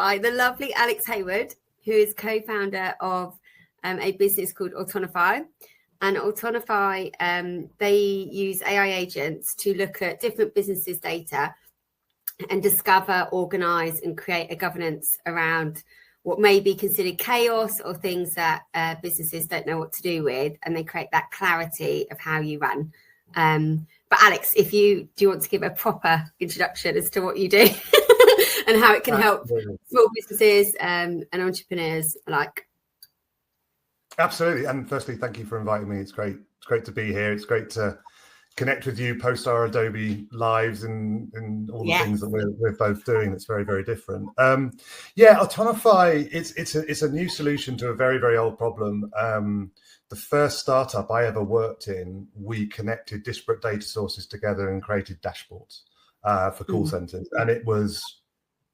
by the lovely Alex Hayward, who is co-founder of a business called Autonify. And Autonify, they use AI agents to look at different businesses' data and discover, organise and create a governance around what may be considered chaos or things that businesses don't know what to do with. And they create that clarity of how you run. But Alex, do you want to give a proper introduction as to what you do and how it can help small businesses and entrepreneurs alike? Absolutely. And firstly, thank you for inviting me. It's great to be here. It's great to connect with you post our Adobe lives and all the things that we're both doing. That's very, very different. Autonify, it's a new solution to a very, very old problem. The first startup I ever worked in, we connected disparate data sources together and created dashboards for call centers. And it was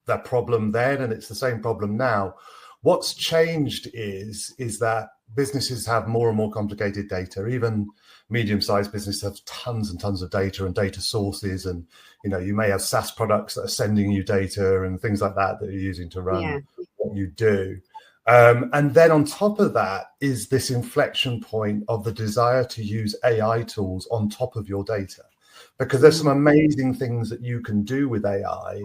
that problem then, and it's the same problem now. What's changed is that businesses have more and more complicated data. Even medium-sized businesses have tons and tons of data and data sources. And, you may have SaaS products that are sending you data and things like that you're using to run what you do. And then on top of that is this inflection point of the desire to use AI tools on top of your data, because there's some amazing things that you can do with AI,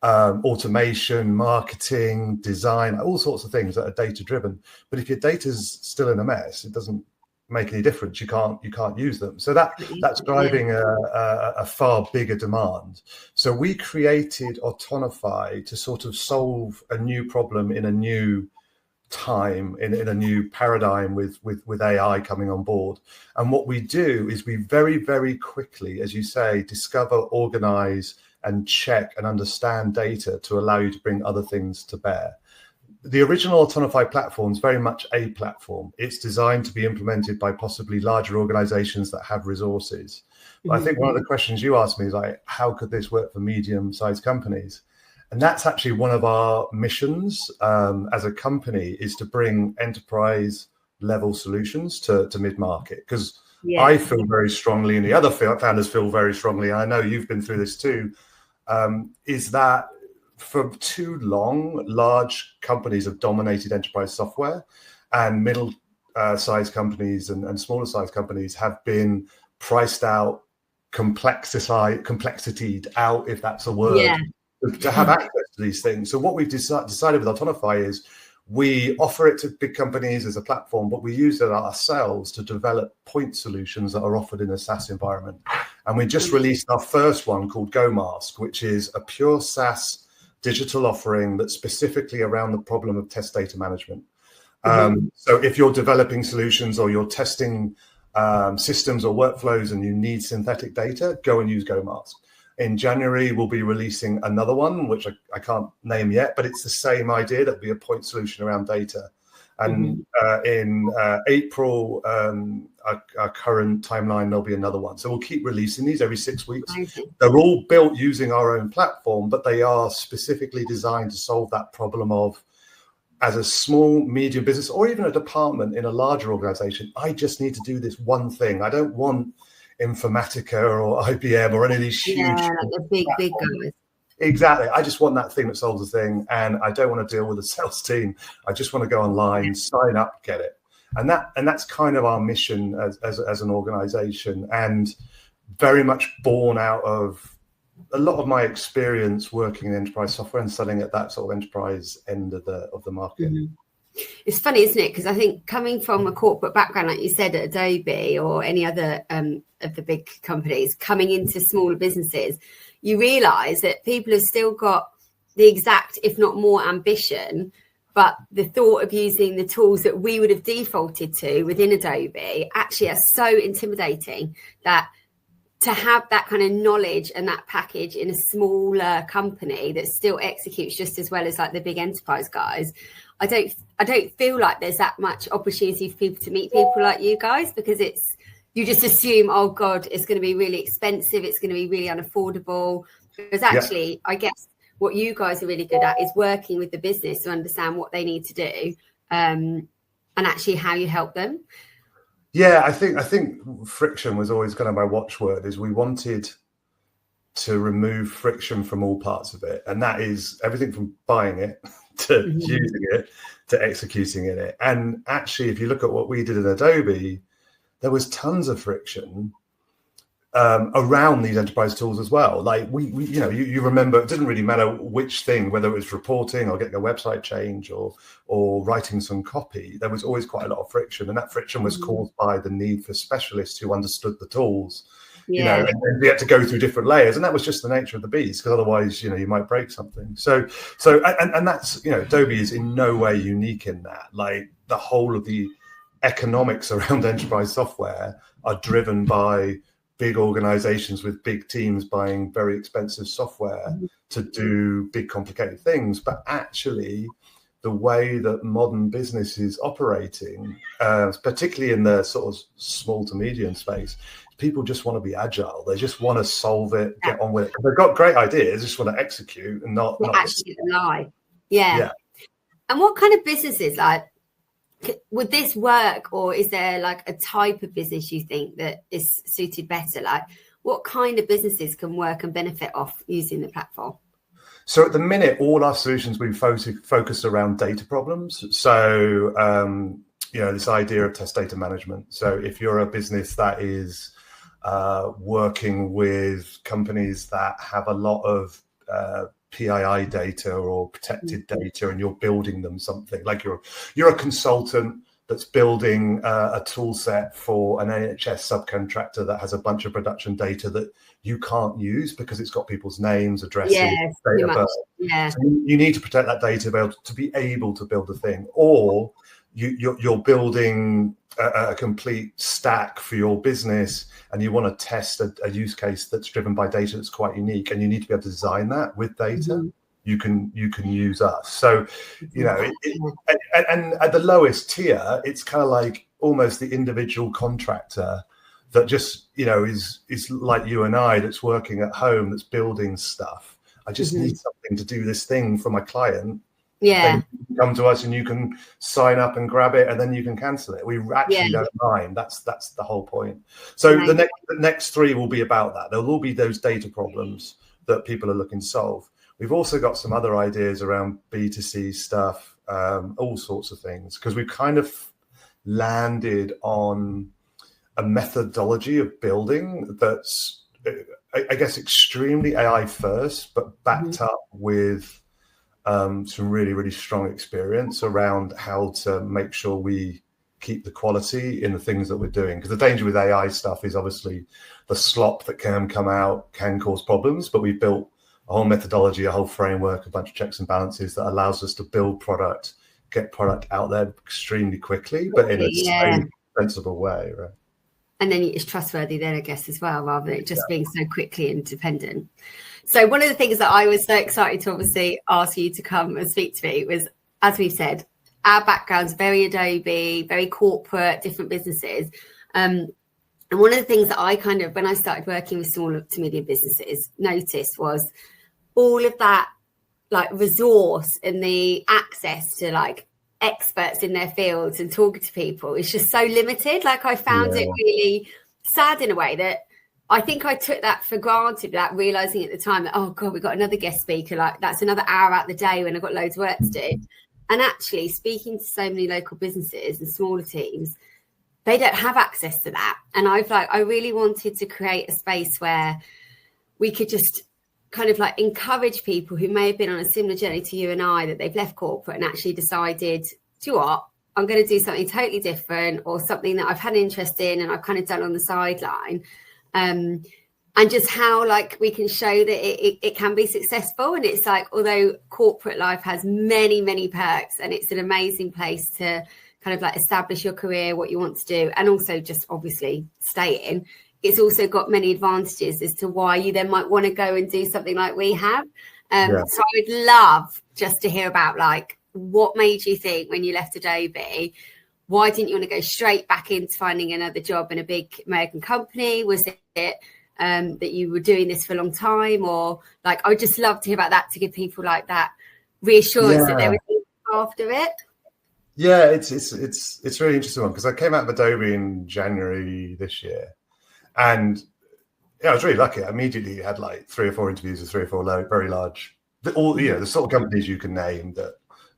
automation, marketing, design, all sorts of things that are data driven. But if your data's still in a mess, it doesn't make any difference. You can't use them. So that's driving a far bigger demand. So we created Autonify to sort of solve a new problem in a new time, in a new paradigm with AI coming on board. And what we do is we very, very quickly, as you say, discover, organize, and check and understand data to allow you to bring other things to bear. The original Autonify platform is very much a platform. It's designed to be implemented by possibly larger organizations that have resources. But I think one of the questions you asked me is like, how could this work for medium-sized companies? And that's actually one of our missions as a company, is to bring enterprise level solutions to mid-market. Because I feel very strongly, and the other founders feel very strongly, and I know you've been through this too, is that for too long, large companies have dominated enterprise software, and middle-sized companies and smaller-sized companies have been priced out, complexityed out, if that's a word, to have access to these things. So what we've decided with Autonify is we offer it to big companies as a platform, but we use it ourselves to develop point solutions that are offered in a SaaS environment. And we just released our first one called GoMask, which is a pure SaaS digital offering that's specifically around the problem of test data management. So if you're developing solutions or you're testing systems or workflows and you need synthetic data, go and use GoMask. In January, we'll be releasing another one, which I can't name yet, but it's the same idea. That'll be a point solution around data. And in April, our current timeline, there'll be another one. So we'll keep releasing these every 6 weeks. They're all built using our own platform, but they are specifically designed to solve that problem of, as a small, medium business, or even a department in a larger organization, I just need to do this one thing. I don't want Informatica or IBM or any of these huge, the big guys. Exactly. I just want that thing that solves the thing, and I don't want to deal with a sales team. I just want to go online, sign up, get it. And that's kind of our mission as an organization, and very much born out of a lot of my experience working in enterprise software and selling at that sort of enterprise end of the market. It's funny, isn't it? Because I think coming from a corporate background, like you said, at Adobe or any other of the big companies, coming into smaller businesses, you realise that people have still got the exact, if not more, ambition. But the thought of using the tools that we would have defaulted to within Adobe actually are so intimidating that to have that kind of knowledge and that package in a smaller company that still executes just as well as like the big enterprise guys, I don't feel like there's that much opportunity for people to meet people like you guys, because you just assume, oh God, it's going to be really expensive, it's going to be really unaffordable. Because actually, I guess what you guys are really good at is working with the business to understand what they need to do, and actually how you help them. Yeah, I think friction was always kind of my watchword. Is we wanted to remove friction from all parts of it. And that is everything from buying it to using it to executing in it. And actually, if you look at what we did in Adobe, there was tons of friction around these enterprise tools as well. Like you remember, it didn't really matter which thing, whether it was reporting or getting a website change or writing some copy, there was always quite a lot of friction. And that friction was caused by the need for specialists who understood the tools, and we had to go through different layers. And that was just the nature of the beast, because otherwise, you might break something. So that's, Adobe is in no way unique in that. Like, the whole of the economics around enterprise software are driven by big organizations with big teams buying very expensive software to do big complicated things. But actually, the way that modern business is operating, particularly in the sort of small to medium space, people just want to be agile. They just want to solve it, get on with it. They've got great ideas, just want to execute and not actually lie. Yeah. And what kind of businesses, like, would this work, or is there like a type of business you think that is suited better? Like, what kind of businesses can work and benefit off using the platform? So at the minute, all our solutions we focus around data problems. So, this idea of test data management. So if you're a business that is working with companies that have a lot of PII data or protected data, and you're building them something, like you're a consultant that's building a tool set for an NHS subcontractor that has a bunch of production data that you can't use because it's got people's names, addresses, date of birth. So you need to protect that data to be able to build a thing. Or you're building a complete stack for your business, and you want to test a use case that's driven by data that's quite unique, and you need to be able to design that with data. You can use us. So, and at the lowest tier, it's kind of like almost the individual contractor that just, is like you and I, that's working at home, that's building stuff. I just need something to do this thing for my client. Then you come to us and you can sign up and grab it, and then you can cancel it. We actually don't mind. That's the whole point. So the next three will be about that. There will be those data problems that people are looking to solve. We've also got some other ideas around B2C stuff, all sorts of things, because we've kind of landed on a methodology of building that's, I guess, extremely AI first, but backed up with some really, really strong experience around how to make sure we keep the quality in the things that we're doing. Because the danger with AI stuff is obviously the slop that can come out can cause problems, but we've built a whole methodology, a whole framework, a bunch of checks and balances that allows us to build product, get product out there extremely quickly, but in a safe, sensible way, right? And then it's trustworthy then, I guess, as well, rather than just being so quickly independent. So one of the things that I was so excited to obviously ask you to come and speak to me was, as we've said, our background's very Adobe, very corporate, different businesses. And one of the things that I kind of, when I started working with small to medium businesses, noticed was all of that like resource and the access to like experts in their fields and talking to people is just so limited. Like, I found it really sad in a way that I think I took that for granted, that realizing at the time that, oh God, we've got another guest speaker, like that's another hour out the day when I've got loads of work to do. And actually speaking to so many local businesses and smaller teams, they don't have access to that. And I really wanted to create a space where we could just kind of like encourage people who may have been on a similar journey to you and I, that they've left corporate and actually decided, do you know what, I'm going to do something totally different, or something that I've had an interest in and I've kind of done on the sideline. And just how like we can show that it can be successful. And it's like, although corporate life has many, many perks, and it's an amazing place to kind of like establish your career, what you want to do, and also just obviously stay in, it's also got many advantages as to why you then might want to go and do something like we have. So I would love just to hear about like what made you think when you left Adobe, why didn't you want to go straight back into finding another job in a big American company? Was it that you were doing this for a long time, or like, I would just love to hear about that, to give people like that reassurance that there was after it. Yeah, it's really interesting one, because I came out of Adobe in January this year, and I was really lucky. I immediately had like 3 or 4 interviews with 3 or 4 very large, all, you know, the sort of companies you can name that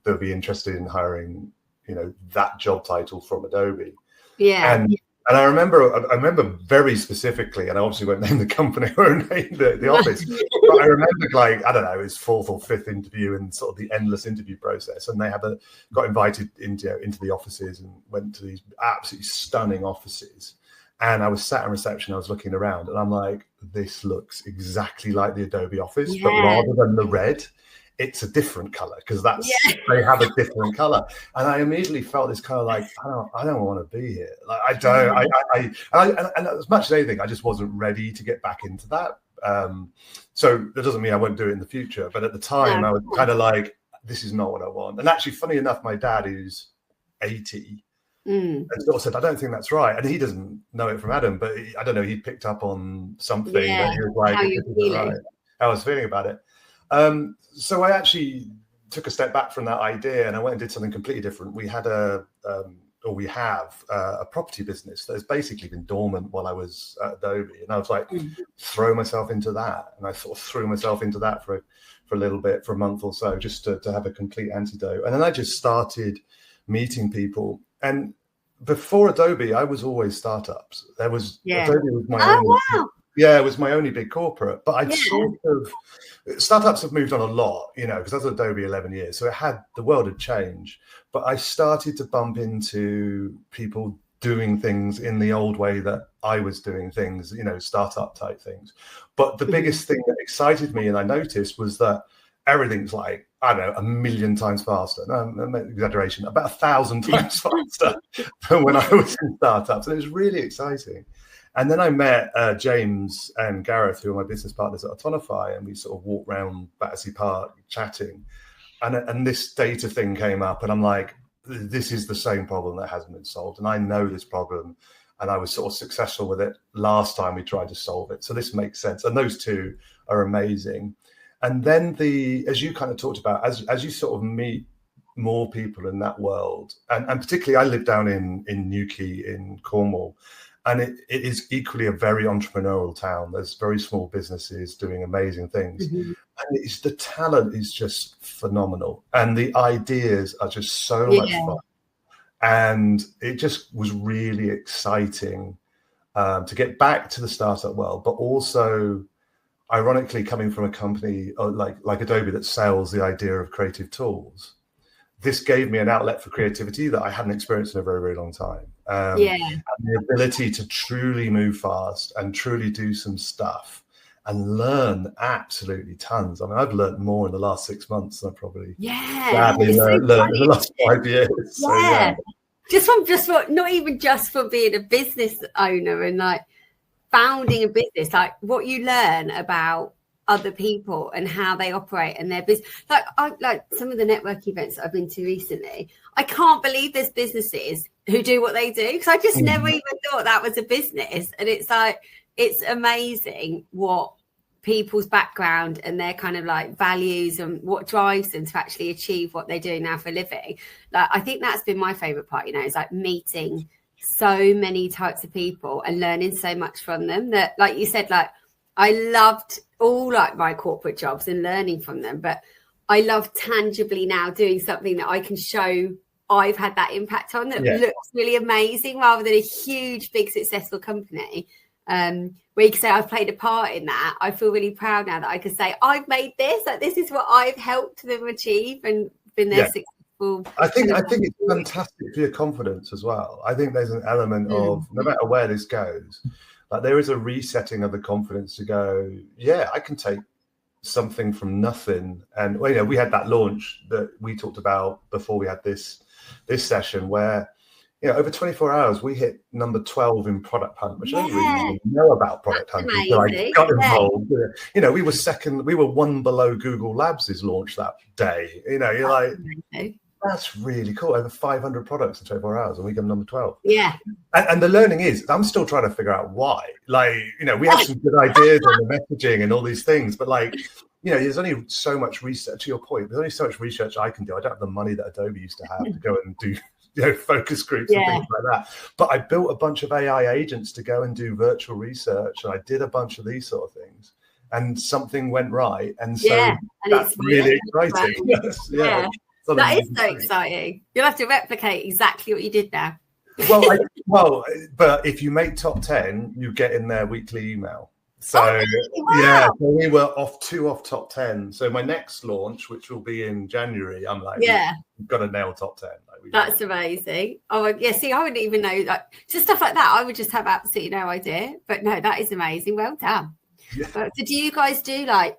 would be interested in hiring, you know, that job title from Adobe. Yeah. And I remember very specifically, and I obviously won't name the company or name the office, but I remember, like, I don't know, it was 4th or 5th interview in sort of the endless interview process, and they got invited into the offices and went to these absolutely stunning offices. And I was sat in reception, I was looking around, and I'm like, this looks exactly like the Adobe office, but rather than the red, it's a different color, because they have a different color. And I immediately felt this kind of like, I don't want to be here. Like, I don't, and as much as anything, I just wasn't ready to get back into that. So that doesn't mean I won't do it in the future. But at the time, I was kind of like, this is not what I want. And actually, funny enough, my dad, who's 80, and sort of said, I don't think that's right. And he doesn't know it from Adam, but I don't know, he picked up on something that he was like, how I was feeling about it. So I actually took a step back from that idea, and I went and did something completely different. We had we have a property business that has basically been dormant while I was at Adobe, and I was like, throw myself into that, and I sort of threw myself into that for a little bit, for a month or so, just to have a complete antidote. And then I just started meeting people. And before Adobe, I was always startups. Adobe was my own. Yeah, it was my only big corporate, but I'd sort of, startups have moved on a lot, you know, because I was at Adobe 11 years. So the world had changed, but I started to bump into people doing things in the old way that I was doing things, you know, startup type things. But the biggest thing that excited me, and I noticed, was that everything's like, I don't know, 1,000,000 times faster. No, exaggeration, about 1,000 times faster than when I was in startups. And it was really exciting. And then I met James and Gareth, who are my business partners at Autonify, and we sort of walked around Battersea Park chatting. And this data thing came up, and I'm like, this is the same problem that hasn't been solved. And I know this problem, and I was sort of successful with it last time we tried to solve it. So this makes sense. And those two are amazing. And then as you kind of talked about, as you sort of meet more people in that world, and particularly I live down in Newquay in Cornwall, and it is equally a very entrepreneurial town. There's very small businesses doing amazing things. And the talent is just phenomenal. And the ideas are just so much fun. And it just was really exciting to get back to the startup world, but also, ironically, coming from a company like Adobe that sells the idea of creative tools, this gave me an outlet for creativity that I hadn't experienced in a very, very long time. And the ability to truly move fast and truly do some stuff and learn absolutely tons. I mean, I've learned more in the last 6 months than I probably sadly learned in the last 5 years. So, just for not even just for being a business owner and like founding a business, like what you learn about other people and how they operate and their business. Like some of the network events that I've been to recently, I can't believe there's businesses who do what they do, because I just never even thought that was a business. And it's like, it's amazing what people's background and their kind of like values and what drives them to actually achieve what they're doing now for a living. Like, I think that's been my favorite part, you know, is like meeting so many types of people and learning so much from them, that, like you said, like I loved all like my corporate jobs and learning from them, but I love tangibly now doing something that I can show I've had that impact on, that looks really amazing, rather than a huge, big, successful company where you can say I've played a part in that. I feel really proud now that I can say I've made this, like this is what I've helped them achieve and been their successful. I think it's fantastic for your confidence as well. I think there's an element of, no matter where this goes, like there is a resetting of the confidence to go, yeah, I can take something from nothing. And well, you know, we had that launch that we talked about before we had this session, where, you know, over 24 hours we hit number 12 in Product Hunt, which I didn't really know about Product Hunt until I got involved. You know, we were one below Google Labs' launch that day. You know, you're like, that's really cool. Over 500 products in 24 hours, and we come number 12. Yeah. And the learning is, I'm still trying to figure out why. Like, you know, we have some good ideas on the messaging and all these things, but like, you know, there's only so much research. To your point, there's only so much research I can do. I don't have the money that Adobe used to have to go and do focus groups and things like that. But I built a bunch of AI agents to go and do virtual research, and I did a bunch of these sort of things, and something went right, and so and that's really exciting. That is so exciting. You'll have to replicate exactly what you did now. But if you make top 10, you get in their weekly email. So wow. So we were off top 10. So my next launch, which will be in January, I'm like, we've got to nail top 10. That's amazing. Oh yeah, see, I wouldn't even know, like, just stuff like that. I would just have absolutely no idea. But no, that is amazing. Well done. Yeah. So do you guys do, like,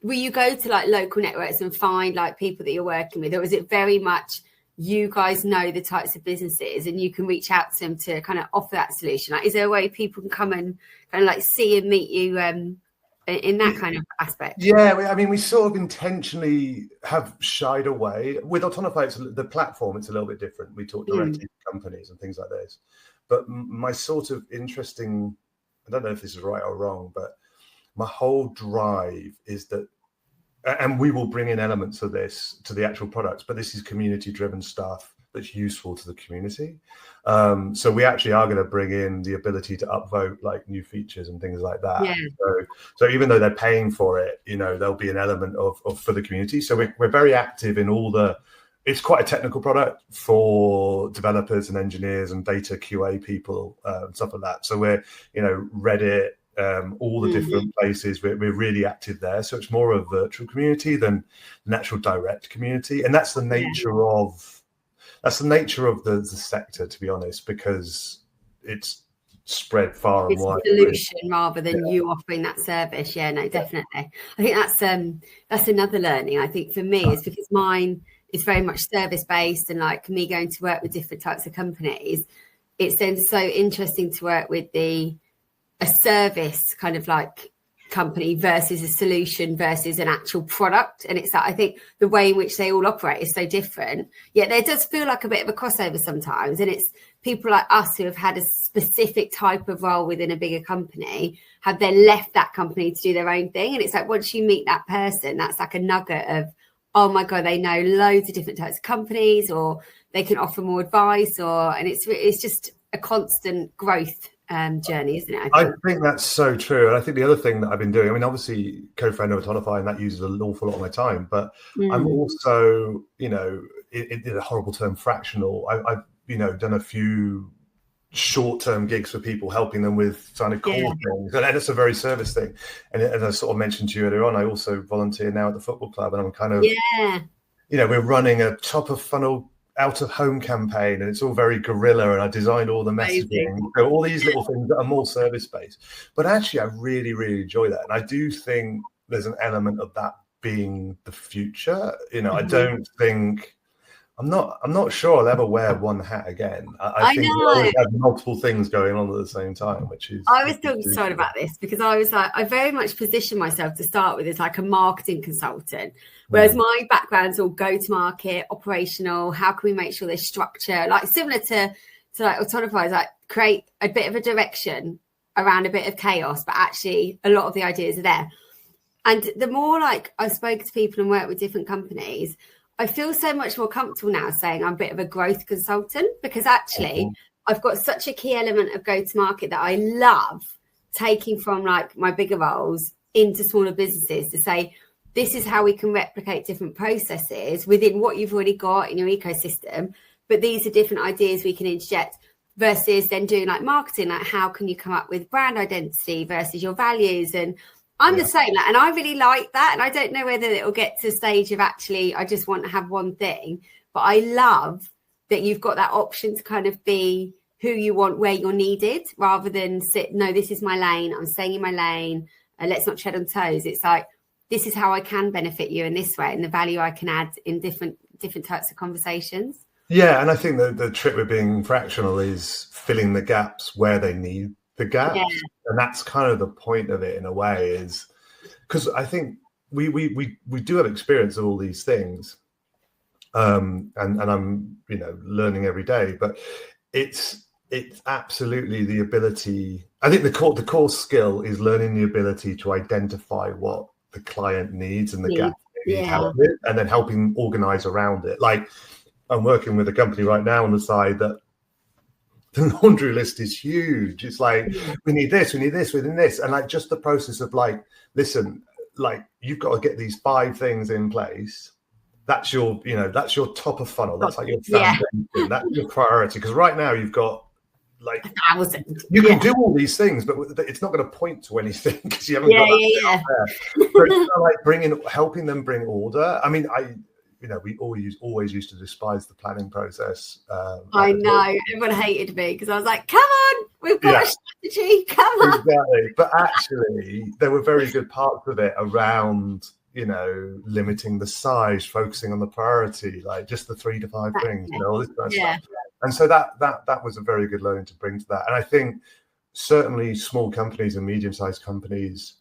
will you go to like local networks and find like people that you're working with, or is it very much you guys know the types of businesses and you can reach out to them to kind of offer that solution? Like, is there a way people can come and kind of like see and meet you in that kind of aspect? Yeah, I mean, we sort of intentionally have shied away. With Autonify, the platform, it's a little bit different. We talk directly to companies and things like this. But my sort of interesting, I don't know if this is right or wrong, but my whole drive is that, and we will bring in elements of this to the actual products, but this is community-driven stuff that's useful to the community. So we actually are going to bring in the ability to upvote like new features and things like that. Yeah. So even though they're paying for it, there'll be an element of for the community. So we're very active in all the. It's quite a technical product for developers and engineers and data QA people and stuff like that. So we're Reddit. All the different places we're really active there, so it's more a virtual community than an actual direct community, and that's the nature of the sector, to be honest, because it's spread far and wide. It's a solution rather than you offering that service. Definitely. I think that's another learning, I think, for me, is because mine is very much service based, and like me going to work with different types of companies, it's then so interesting to work with a service kind of like company versus a solution versus an actual product. And it's that, I think the way in which they all operate is so different, yet there does feel like a bit of a crossover sometimes. And it's people like us who have had a specific type of role within a bigger company have then left that company to do their own thing. And it's like, once you meet that person, that's like a nugget of, oh my God, they know loads of different types of companies, or they can offer more advice, and it's just a constant growth journey, isn't it? I think that's so true. And I think the other thing that I've been doing, I mean, obviously co-founder of Autonify, and that uses an awful lot of my time, but I'm also, in a horrible term, fractional. I've done a few short-term gigs for people, helping them with kind of core things, and it's a very service thing. And as I sort of mentioned to you earlier on, I also volunteer now at the football club, and I'm kind of we're running a top of funnel out of home campaign, and it's all very guerrilla, and I designed all the messaging. So all these little things that are more service based, but actually I really enjoy that, and I do think there's an element of that being the future. I don't think I'm not sure I'll ever wear one hat again. I think we always have multiple things going on at the same time, which is. I was talking to someone about this because I was like, I very much position myself to start with as like a marketing consultant, whereas my background's all go-to-market, operational. How can we make sure there's structure, like similar to like Autonify, like create a bit of a direction around a bit of chaos, but actually a lot of the ideas are there. And the more like I've spoken to people and worked with different companies, I feel so much more comfortable now saying I'm a bit of a growth consultant, because actually I've got such a key element of go-to-market that I love taking from like my bigger roles into smaller businesses to say, this is how we can replicate different processes within what you've already got in your ecosystem. But these are different ideas we can inject, versus then doing like marketing, like how can you come up with brand identity versus your values. And I'm the same, and I really like that. And I don't know whether it will get to a stage of actually, I just want to have one thing, but I love that you've got that option to kind of be who you want, where you're needed, rather than no, this is my lane, I'm staying in my lane, let's not tread on toes. It's like, this is how I can benefit you in this way, and the value I can add in different types of conversations. Yeah, and I think the trick with being fractional is filling the gaps where they need the gaps, and that's kind of the point of it in a way, is because I think we do have experience of all these things, and I'm learning every day, but it's absolutely the ability. I think the core skill is learning the ability to identify what the client needs and the gap they need help with, and then helping organize around it. Like I'm working with a company right now on the side that the laundry list is huge. It's like, we need this, we need this, we need this. And like, just the process of like, listen, like, you've got to get these 5 things in place. That's your, that's your top of funnel. That's like your foundation. That's your priority. Because right now you've got like, you can do all these things, but it's not going to point to anything because you haven't got that there. So it's kind of like helping them bring order. I mean, we always used to despise the planning process. I know, everyone hated me because I was like, come on, we've got a strategy, come on. Exactly. But actually, there were very good parts of it around, limiting the size, focusing on the priority, like just the 3 to 5 things, all this kind of stuff. And so that was a very good learning to bring to that. And I think certainly small companies and medium-sized companies,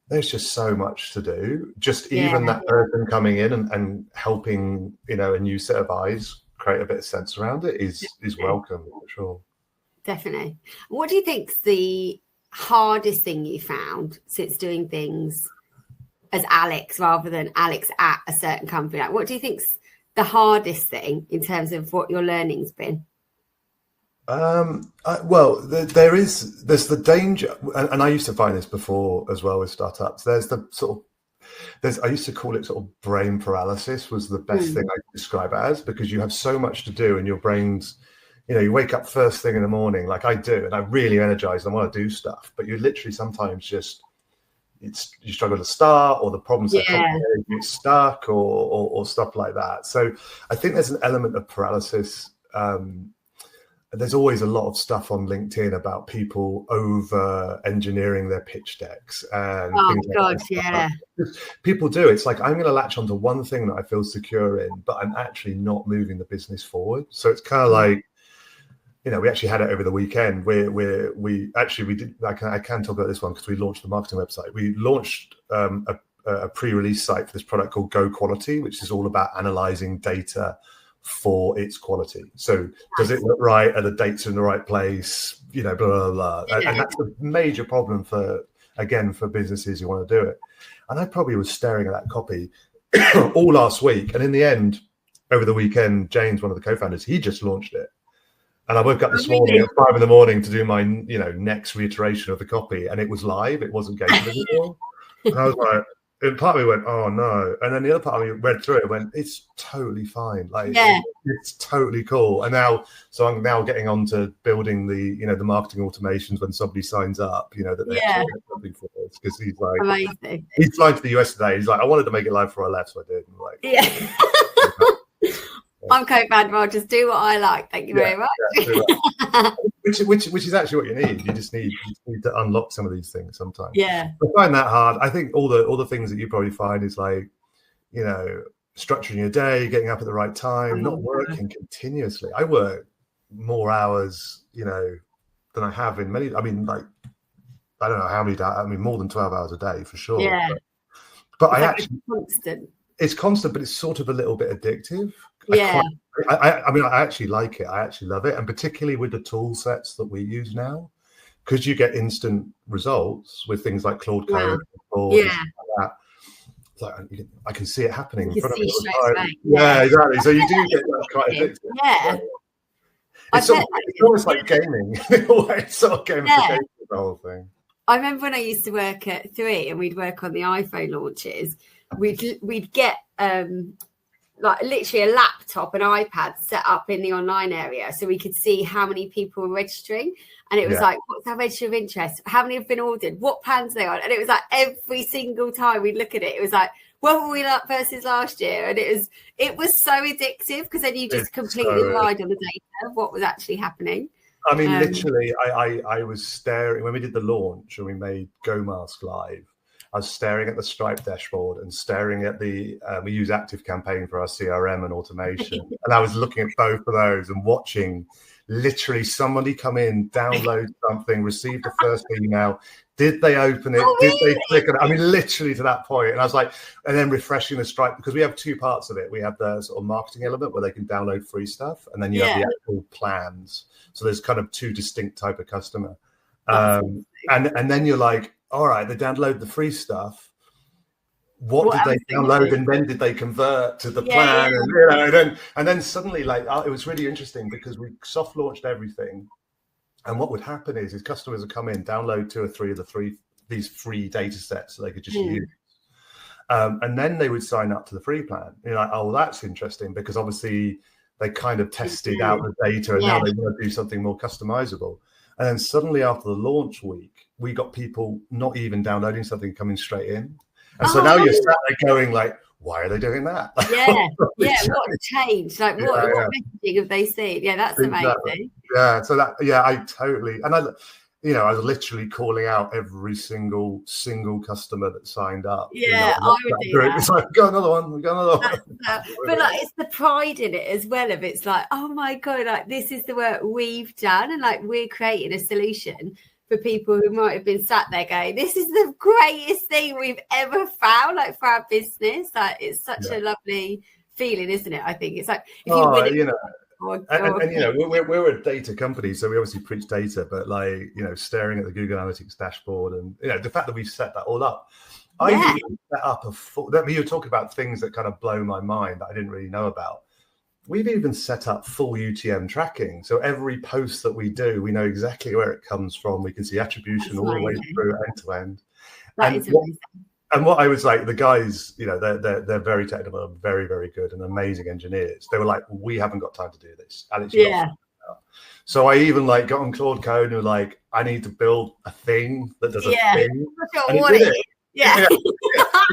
there's just so much to do. Just even that person coming in and helping, a new set of eyes create a bit of sense around it is welcome, for sure. Definitely. What do you think's the hardest thing you found since doing things as Alex rather than Alex at a certain company? Like, what do you think's the hardest thing in terms of what your learning's been? Well, there's the danger, and I used to find this before as well with startups. There's the I used to call it sort of brain paralysis was the best thing I could describe it as, because you have so much to do and your brain's, you wake up first thing in the morning, like I do, and I'm really energized and want to do stuff, but you literally sometimes just, you struggle to start, or the problems are complicated, you get stuck or stuff like that. So I think there's an element of paralysis. There's always a lot of stuff on LinkedIn about people over engineering their pitch decks and things like that. People do. It's like, I'm going to latch onto one thing that I feel secure in, but I'm actually not moving the business forward. So it's kind of like, we actually had it over the weekend where we did. I can talk about this one because we launched the marketing website. We launched a pre-release site for this product called Go Quality, which is all about analyzing data for its quality. So does it look right? Are the dates in the right place? Blah, blah, blah. And that's a major problem for businesses who want to do it. And I probably was staring at that copy all last week. And in the end, over the weekend, James, one of the co-founders, he just launched it. And I woke up this morning at 5 a.m. to do my, next reiteration of the copy, and it was live. It wasn't gated anymore. And I was like, and part of me went, oh no. And then the other part of me read through it and went, it's totally fine. Like, it's totally cool. And so I'm now getting on to building the, the marketing automations when somebody signs up, that they actually get something for us. Because he's like, amazing. He's flying to the US today. He's like, I wanted to make it live before I left, so I did. And I'm co-founder. I'll just do what I like. Thank you very much. Which is actually what you need. You just need to unlock some of these things sometimes. Yeah. I find that hard. I think all the things that you probably find is like, structuring your day, getting up at the right time, not working continuously. I work more hours, than I have in many. I mean, like, I don't know how many. I mean, more than 12 hours a day for sure. Yeah. But I actually constant. It's constant, but it's sort of a little bit addictive. I actually like it. I actually love it. And particularly with the tool sets that we use now, because you get instant results with things like Claude Code like that. It's like, I can see it happening in front of me. Yeah, exactly. So you do get that quite addictive. Yeah. It's almost like gaming. It's sort of gamification, the whole thing. I remember when I used to work at 3 and we'd work on the iPhone launches, we'd get like literally a laptop, an iPad set up in the online area so we could see how many people were registering. And it was like, what's our register of interest? How many have been ordered? What plans are they on? And it was like every single time we'd look at it, it was like, what were we like versus last year? And it was so addictive because then you just completely relied on the data of what was actually happening. I mean, literally, I was staring when we did the launch and we made Go Mask live. I was staring at the Stripe dashboard and staring at we use ActiveCampaign for our CRM and automation. And I was looking at both of those and watching literally somebody come in, download something, receive the first email. Did they open it? Oh, really? Did they click on it? I mean, literally to that point. And I was like, and then refreshing the Stripe, because we have 2 parts of it. We have the sort of marketing element where they can download free stuff. And then you have the actual plans. So there's kind of 2 distinct type of customer. And then you're like, all right, they download the free stuff. what did they download, and then did they convert to the plan? And then suddenly, like, it was really interesting because we soft launched everything, and what would happen is customers would come in, download 2 or 3 of these free data sets so they could just use. And then they would sign up to the free plan. You're like, oh, well, that's interesting, because obviously they kind of tested out the data, and now they want to do something more customizable. And then suddenly after the launch week, we got people not even downloading something, coming straight in. And so now you're sat there going like, why are they doing that? What changed? Like, what messaging have they seen? Yeah, that's amazing. Yeah, so I totally, and I was literally calling out every single customer that signed up. Yeah, I would do that. It's like, got another one. But like, it's the pride in it as well. Of it's like, oh my God, like this is the work we've done, and like we're creating a solution for people who might have been sat there going, this is the greatest thing we've ever found, like for our business. Like, it's such a lovely feeling, isn't it? I think it's like, if you win it, we're a data company, so we obviously preach data, but like, staring at the Google Analytics dashboard, and the fact that we've set that all up. I even set up you were talking about things that kind of blow my mind that I didn't really know about. We've even set up full UTM tracking. So every post that we do, we know exactly where it comes from. We can see attribution all the way through end to end. That is amazing. And what I was like, the guys, they're very technical, very, very good, and amazing engineers. They were like, we haven't got time to do this. Alex, so I even like got on Claude Code and were like, I need to build a thing that does a thing. And it did it.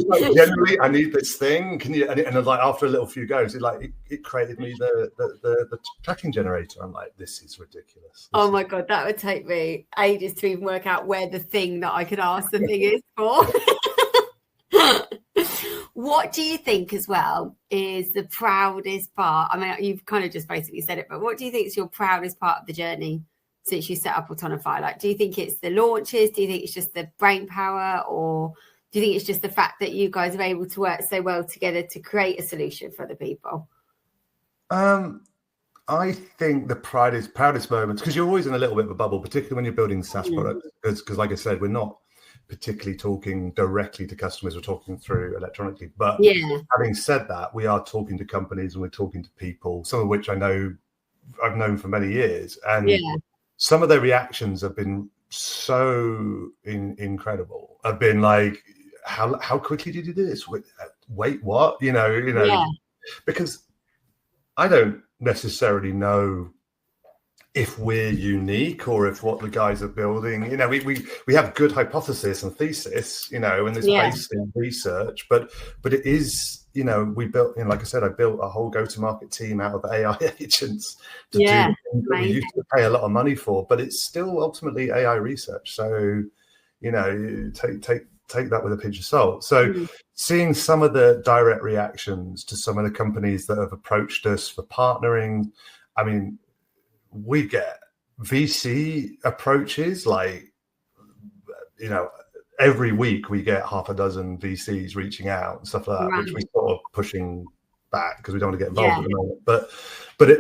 Like, generally, I need this thing. Can you? And like after a little few goes, it created me the tracking generator. I'm like, this is ridiculous. My God, that would take me ages to even work out where the thing that I could ask the thing is for. What do you think as well is the proudest part? I mean, you've kind of just basically said it, but what do you think is your proudest part of the journey since you set up Autonify? Like, do you think it's the launches? Do you think it's just the brain power, or do you think it's just the fact that you guys are able to work so well together to create a solution for the people? I think the proudest moments, because you're always in a little bit of a bubble, particularly when you're building SaaS products, because like I said, we're not particularly talking directly to customers, we're talking through electronically. But having said that, we are talking to companies and we're talking to people, some of which I've known for many years. And some of their reactions have been so incredible. I've been like, how quickly did you do this? Wait, what? Because I don't necessarily know if we're unique or if what the guys are building, we have good hypothesis and thesis, and it's based in research, but it is, we built, like I said, I built a whole go-to-market team out of AI agents to do things that we used to pay a lot of money for, but it's still ultimately AI research. So, take that with a pinch of salt. So seeing some of the direct reactions to some of the companies that have approached us for partnering, I mean, we get VC approaches like, every week we get half a dozen VCs reaching out and stuff like that, which we're sort of pushing back because we don't want to get involved at the moment.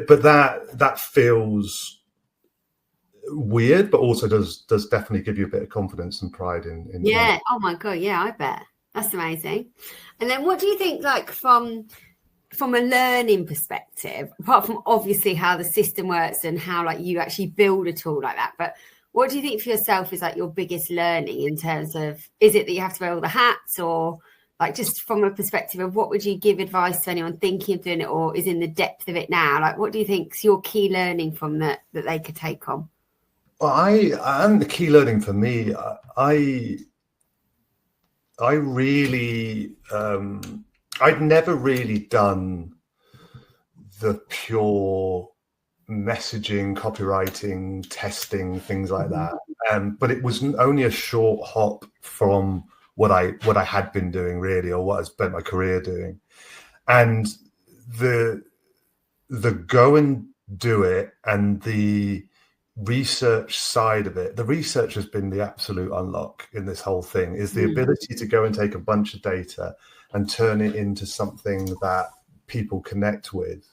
But that feels weird, but also does definitely give you a bit of confidence and pride in oh my God, I bet that's amazing. And then what do you think, like from a learning perspective, apart from obviously how the system works and how like you actually build a tool like that, but what do you think for yourself is like your biggest learning in terms of, is it that you have to wear all the hats, or like just from a perspective of what would you give advice to anyone thinking of doing it or is in the depth of it now? Like, what do you think is your key learning from that they could take on? Well, I'm the key learning for me. I really, I'd never really done the pure messaging, copywriting, testing, things like that. But it was only a short hop from what I had been doing really, or what I spent my career doing. And the go and do it and the research side of it, the research has been the absolute unlock in this whole thing, is the ability to go and take a bunch of data and turn it into something that people connect with,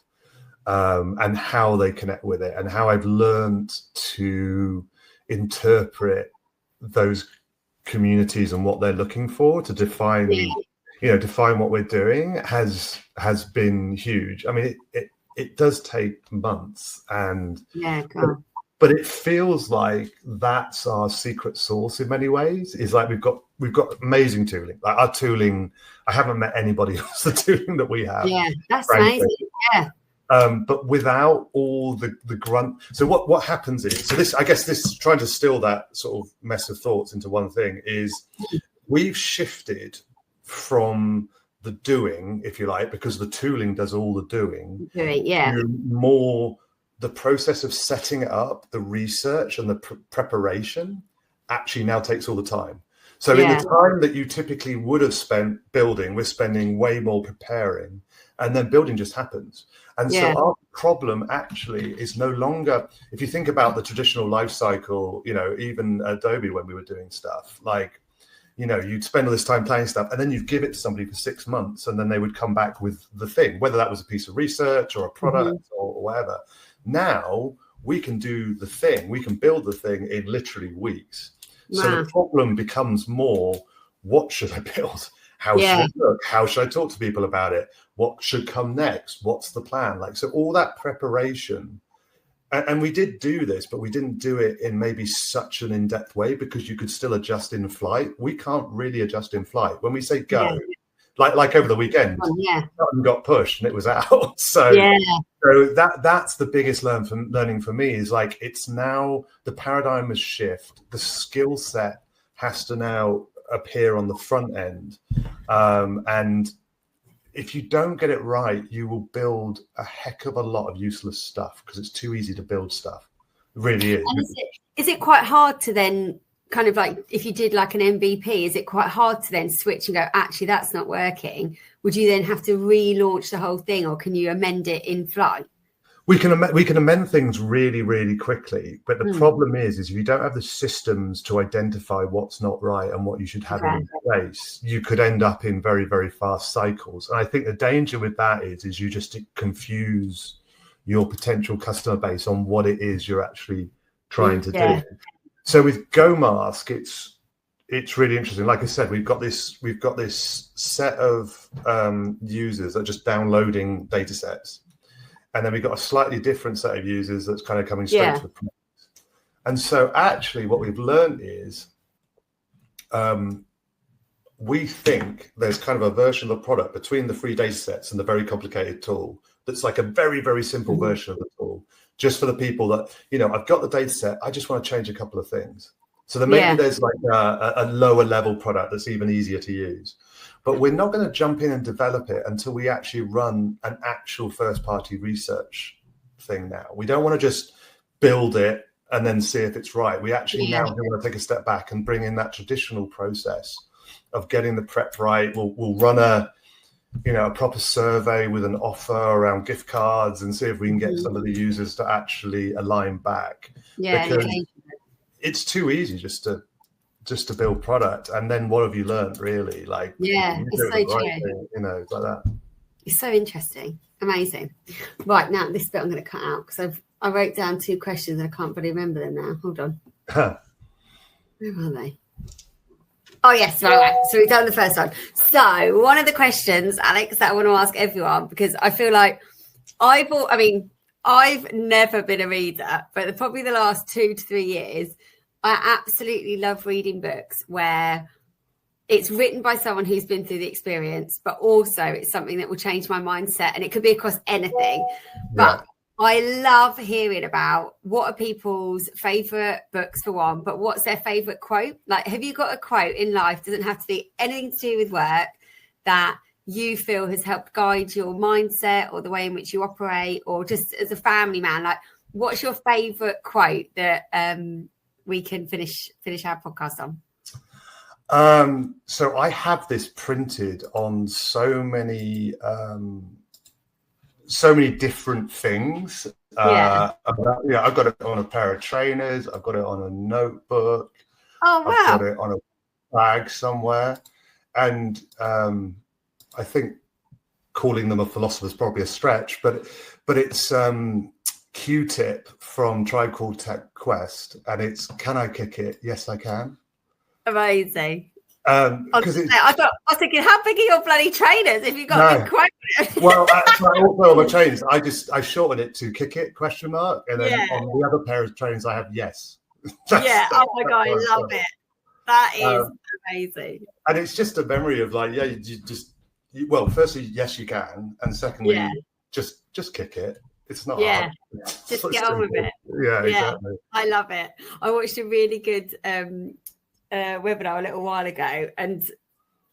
and how they connect with it, and how I've learned to interpret those communities and what they're looking for to define define what we're doing has been huge. I mean, it does take months, and but it feels like that's our secret sauce in many ways. Is like we've got amazing tooling. Like our tooling, I haven't met anybody else the tooling that we have. Yeah, that's amazing. Yeah. But without all the grunt. So what happens is, so this, I guess, this trying to distill that sort of mess of thoughts into one thing is we've shifted from the doing, if you like, because the tooling does all the doing, to more the process of setting it up, the research and the preparation actually now takes all the time. So in the time that you typically would have spent building, we're spending way more preparing, and then building just happens. And so our problem actually is no longer, if you think about the traditional life cycle, even Adobe when we were doing stuff, like, you'd spend all this time planning stuff and then you'd give it to somebody for 6 months and then they would come back with the thing, whether that was a piece of research or a product or whatever. Now we can do the thing, we can build the thing in literally weeks. Wow. So the problem becomes more, what should I build? How should I look? How should I talk to people about it? What should come next? What's the plan? Like, so all that preparation, and we did do this, but we didn't do it in maybe such an in-depth way because you could still adjust in flight. We can't really adjust in flight. When we say go, like over the weekend, something got pushed and it was out. So that's the biggest learning for me is like, it's now the paradigm has shifted. The skill set has to now appear on the front end. And if you don't get it right, you will build a heck of a lot of useless stuff because it's too easy to build stuff. It really is. And is it quite hard to then kind of like, if you did like an MVP, is it quite hard to then switch and go, actually, that's not working? Would you then have to relaunch the whole thing, or can you amend it in flight? We can amend things really, really quickly. But the problem is if you don't have the systems to identify what's not right and what you should have in place, you could end up in very, very fast cycles. And I think the danger with that is you just confuse your potential customer base on what it is you're actually trying to do. So with GoMask, it's really interesting. Like I said, we've got this set of users that are just downloading data sets. And then we've got a slightly different set of users that's kind of coming straight to the product. And so actually what we've learned is we think there's kind of a version of the product between the free data sets and the very complicated tool that's like a very, very simple version of the tool, just for the people that, I've got the data set, I just want to change a couple of things. So then maybe there's like a lower level product that's even easier to use. But we're not going to jump in and develop it until we actually run an actual first-party research thing now. We don't want to just build it and then see if it's right. We actually now want to take a step back and bring in that traditional process of getting the prep right. We'll run a proper survey with an offer around gift cards and see if we can get some of the users to actually align back. Because it's too easy just to build product. And then what have you learned really? Like, it's so true. Like that. It's so interesting. Amazing. Right, now this bit I'm going to cut out because I wrote down 2 questions and I can't really remember them now. Hold on. Where are they? Oh, yes. Right. So we've done the first one. So one of the questions, Alex, that I want to ask everyone, because I feel like I've never been a reader, but probably the last 2 to 3 years, I absolutely love reading books where it's written by someone who's been through the experience, but also it's something that will change my mindset, and it could be across anything. But I love hearing about what are people's favorite books for one, but what's their favorite quote? Like, have you got a quote in life? Doesn't have to be anything to do with work that you feel has helped guide your mindset or the way in which you operate, or just as a family man. Like, what's your favorite quote that we can finish our podcast on? So I have this printed on so many different things. I've got it on a pair of trainers. I've got it on a notebook. Oh, wow. I've got it on a bag somewhere. And I think calling them a philosopher is probably a stretch, but it's Q-Tip from Tribe Called Quest, and it's, "Can I kick it? Yes, I can." Amazing. I was thinking, how big are your bloody trainers if you've got a big quote? Well, also on my trainers, I shortened it to kick it ? And then on the other pair of trainers, I have yes. Oh my God, I love it. That is amazing. And it's just a memory of like, firstly, yes, you can. And secondly, just kick it. It's not hard. Just get on with it. Yeah, exactly. I love it. I watched a really good webinar a little while ago, and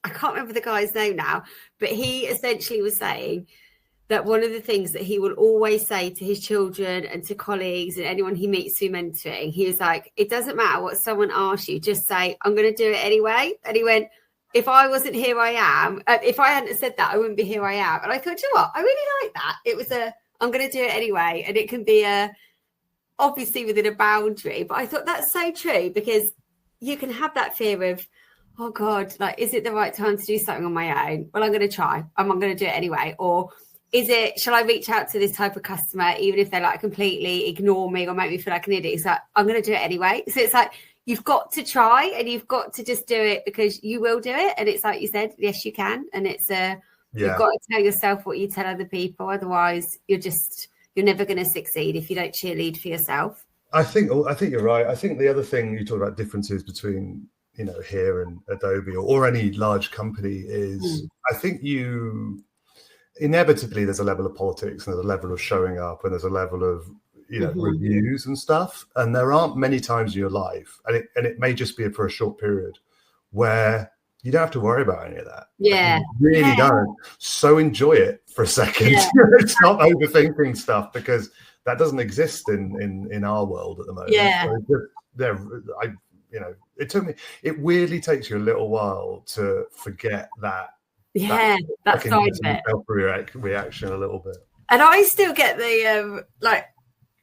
I can't remember the guy's name now, but he essentially was saying that one of the things that he will always say to his children and to colleagues and anyone he meets through mentoring, he was like, it doesn't matter what someone asks you, just say, I'm going to do it anyway. And he went, if I wasn't here, I am. If I hadn't said that, I wouldn't be here, I am. And I thought, you know what? I really like that. It was I'm going to do it anyway. And it can be obviously within a boundary. But I thought that's so true, because you can have that fear of, oh God, like, is it the right time to do something on my own? Well, I'm going to try. I'm going to do it anyway. Or shall I reach out to this type of customer, even if they like completely ignore me or make me feel like an idiot? It's like, I'm going to do it anyway. So it's like, you've got to try, and you've got to just do it, because you will do it. And it's like you said, yes, you can. And it's you've got to tell yourself what you tell other people. Otherwise, you're never going to succeed if you don't cheerlead for yourself. I think you're right. I think the other thing you talk about differences between, here and Adobe or any large company is, I think inevitably there's a level of politics and there's a level of showing up and there's a level of reviews and stuff, and there aren't many times in your life, and it may just be for a short period, where you don't have to worry about any of that. Yeah, you really don't. So enjoy it for a second. Stop overthinking stuff, because that doesn't exist in our world at the moment. It weirdly takes you a little while to forget that. That side of it. Reaction a little bit. And I still get the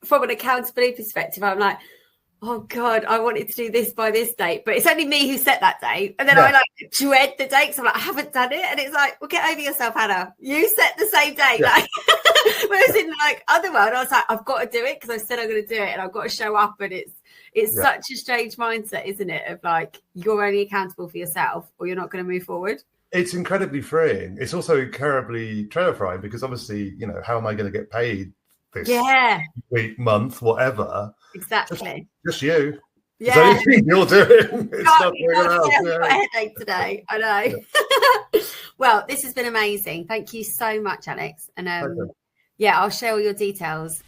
from an accountability perspective, I'm like, oh God, I wanted to do this by this date, but it's only me who set that date. And then I dread the date, so I'm like, I haven't done it. And it's like, well, get over yourself, Hannah. You set the same date. Whereas in other world, I was like, I've got to do it because I said I'm going to do it, and I've got to show up. And it's such a strange mindset, isn't it? Of like, you're only accountable for yourself, or you're not going to move forward. It's incredibly freeing. It's also incredibly terrifying, because obviously, how am I going to get paid this week, month, whatever? Exactly. Just you. Yeah. It's anything you're doing. It's not I've got a headache today. I know. Well, this has been amazing. Thank you so much, Alex. And I'll share all your details.